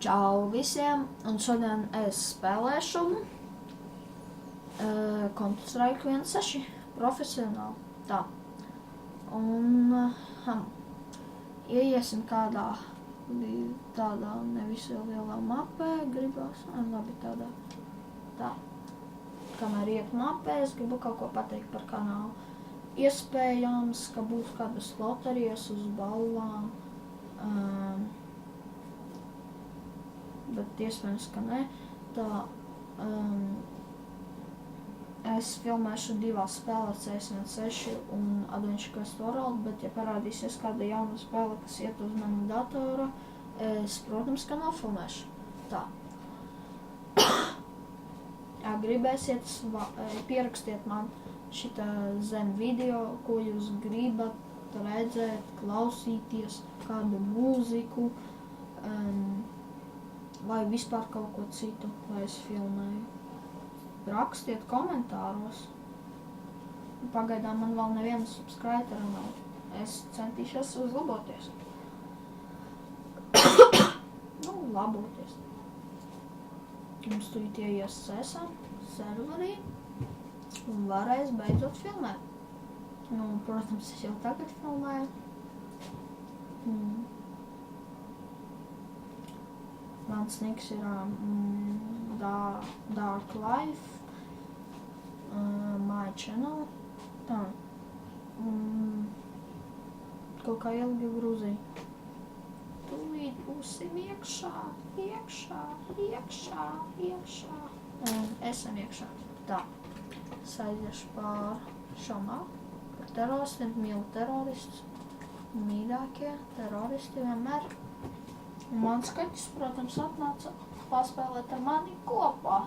Čau visiem, un šodien es spēlēšu Counter-Strike 1.6 profesionāli. Tā. Un ieiesim kādā tādā nevisai lielā mapē, gribās, labi tādā. Tā. Kamēr iet mapē, es gribu kaut ko pateikt par kanālu. Iespējams, ka būs kādas loterijas uz balvām. Bet iespējams, ka ne. Tā, es filmēšu divās spēlēs CS1.6 un Adventure Quest World, bet ja parādīsies kāda jauna spēle, kas iet uz manu datoru, es, protams, ka nofilmēšu. Tā. Ja gribēsiet, pierakstiet man šitā zem video, ko jūs gribat redzēt, klausīties, kādu mūziku, vai vispār kaut ko citu, lai es filmēju. Rakstiet komentāros. Pagaidām man vēl neviena subscribera nav. Es centīšos uzlaboties. Laboties. Mums tūlīt ieies CS serverī un varēs beidzot filmēt. Protams, es jau tagad filmēju. Mans niks ir Dark Life, my channel. Tā. Kaut kā ilgi grūzīja. Tūlīt būsim iekšā. Esam iekšā. Tā. Es aiziešu pār šo mapu. Par teroristiem, mīlu teroristus. Mīļākie teroristi vienmēr. Un mans kaķis, protams, atnāca paspēlēt ar mani kopā.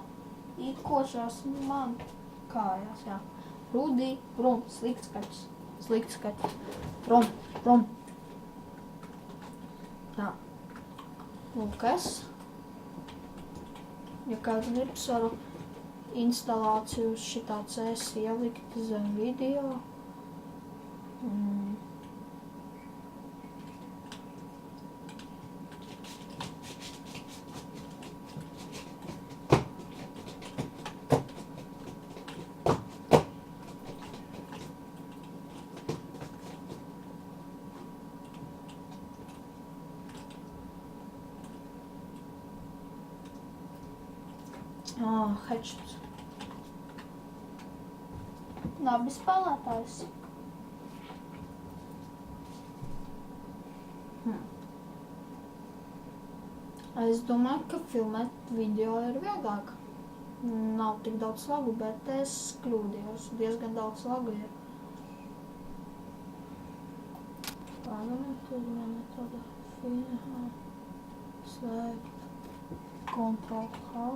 Īkošās man kājās, jā. Rudī, prom, slikts kaķis. Prom. Tā. Lūk, es. Ja kāds gribas, varu instalāciju uz šitā CS ielikt zem video. Headshots. Labi spēlētājs. Es domāju, ka filmēt video ir vieglāk. Nav tik daudz lagu, bet es kļūdījos. Diezgan daudz lagu ir. Pagaidām, tur viena tāda fina. Slēgt. Ctrl-H.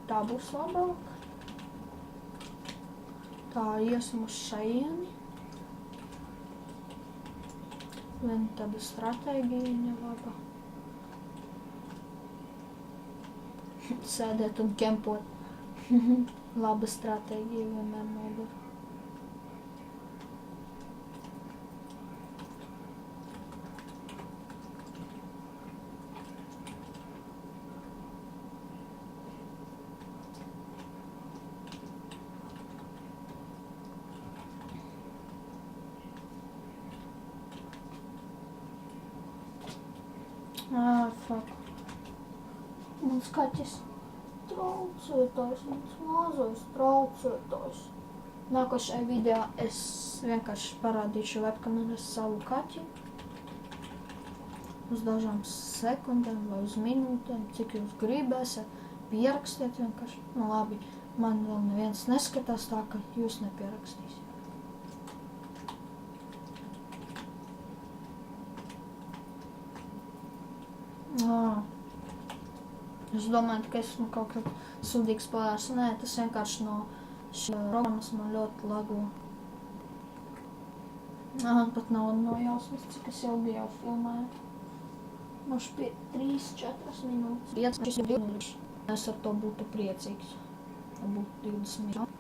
Tā būs labāk. Tā iesim uz šajieni. Viena tāda stratēģija viņa laba. Sēdēt un kempot. Laba stratēģija vienmēr nodara. Fuck. Mans kaķis traucētājs, mans mazais traucētājs. Nākošajā video es vienkārši parādīšu webkamerā savu kaķi. Uz dažām sekundēm vai uz minūtēm, cik jūs gribēsiet. Pierakstiet vienkārši. Labi, man vēl neviens neskatās tā, ka jūs nepierakstīsiet. Es domāju, ka esmu kaut kā sudīgs spēlēs. Nē, tas vienkārši no šī programmas man ļoti lago. Pat nav no jausmas, cik es ilgi jau filmēju. Moši 3-4 minūtes. 5 minūtes. Es ar to būtu priecīgs. Būtu 20 minūtes.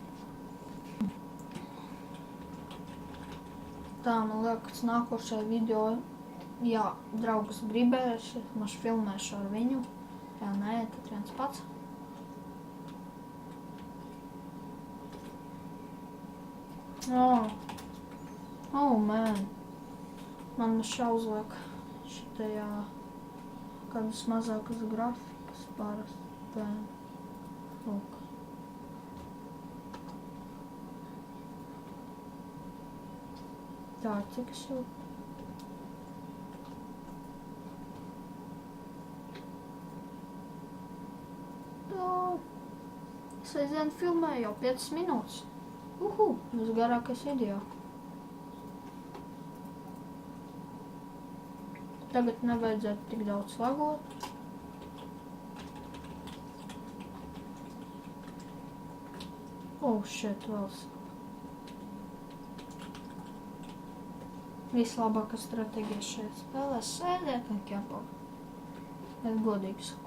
Tā, man liekas, nākošajā video, ja draugs gribēs, es filmēšu ar viņu. Ja nē, tad viens pats. Oh, man. Man uzliek šitajā kādas mazākas grafikas parasti. Lūk. Tā, cik es jūtu? Es aizvien filmēju jau 5 minūtes. Visgarākais video. Tagad nevajadzētu tik daudz lagot. Shit, vēl. Vislabākā stratēģija šeit spēlē sēdēt un ķepot. Es godīgi saku.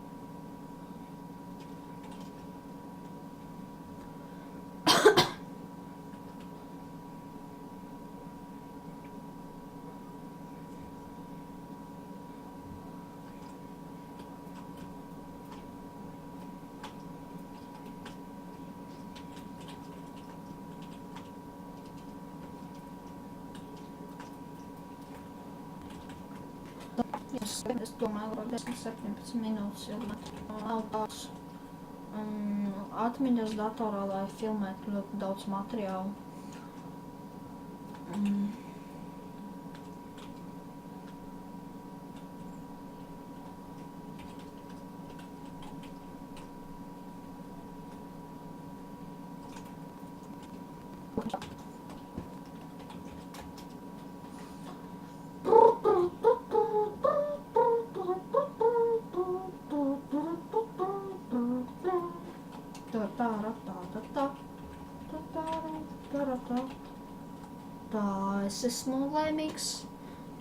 Es domāju, ka 10-17 minūtes ir nav tāds atmiņas datorā, lai filmētu ļoti daudz materiālu. Tā, es esmu laimīgs,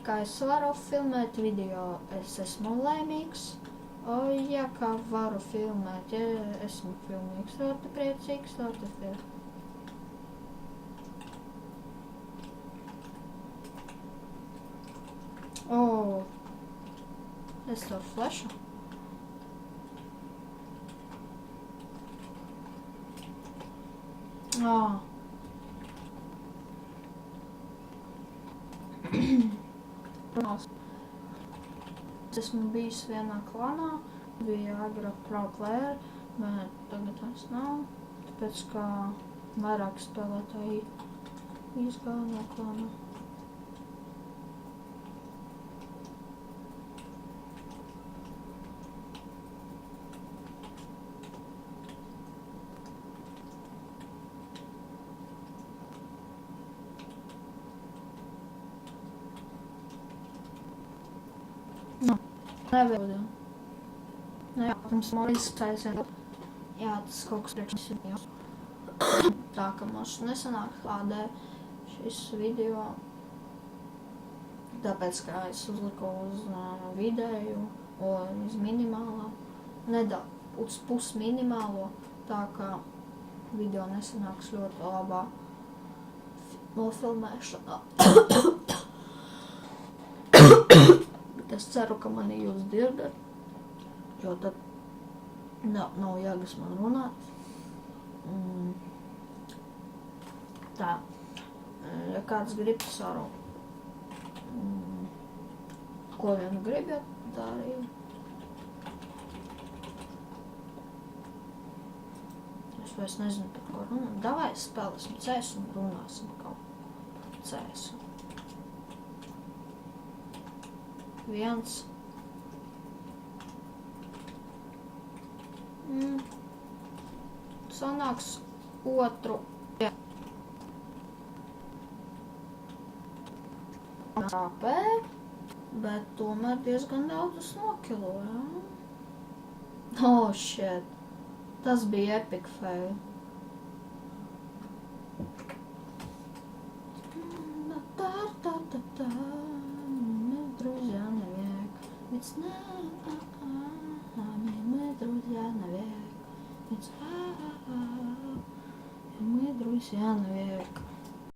kā es varu filmēt video, es esmu laimīgs, ja kā varu filmēt, ja esmu filmīgs, ļoti priecīgs, ļoti filmīgs. Es to flešu. Es esmu bijis vienā klanā, bija agrāk pro player, bet tagad tas nav, tāpēc kā vairāk spēlētāji izgāja no klana. Nevēlu. Jā, pirms Moris taisien. Jā, tas kaut kas priekš videos. Tā, ka mums nesanāk HD šis video. Tāpēc, kā es uzliku uz vidēju, uz minimālā, uz pusminimālo, tā kā video nesanāks ļoti labā nofilmēšanā. Es ceru, ka mani jūs dzirdat, jo tad nav jēgas man runāt. Tā, ja kāds grib saru, ko vien gribat, tā arī. Es vairs nezinu, par ko runāt. Davai spēlēsim CS un runāsim kaut par CS. Viens. Sanāks otru. AP, bet tomēr diezgan daudz nokiloja. Shit. Tas bija epic fail. Друзья навек, ведь с нами мы друзья навек, ведь мы друзья навек.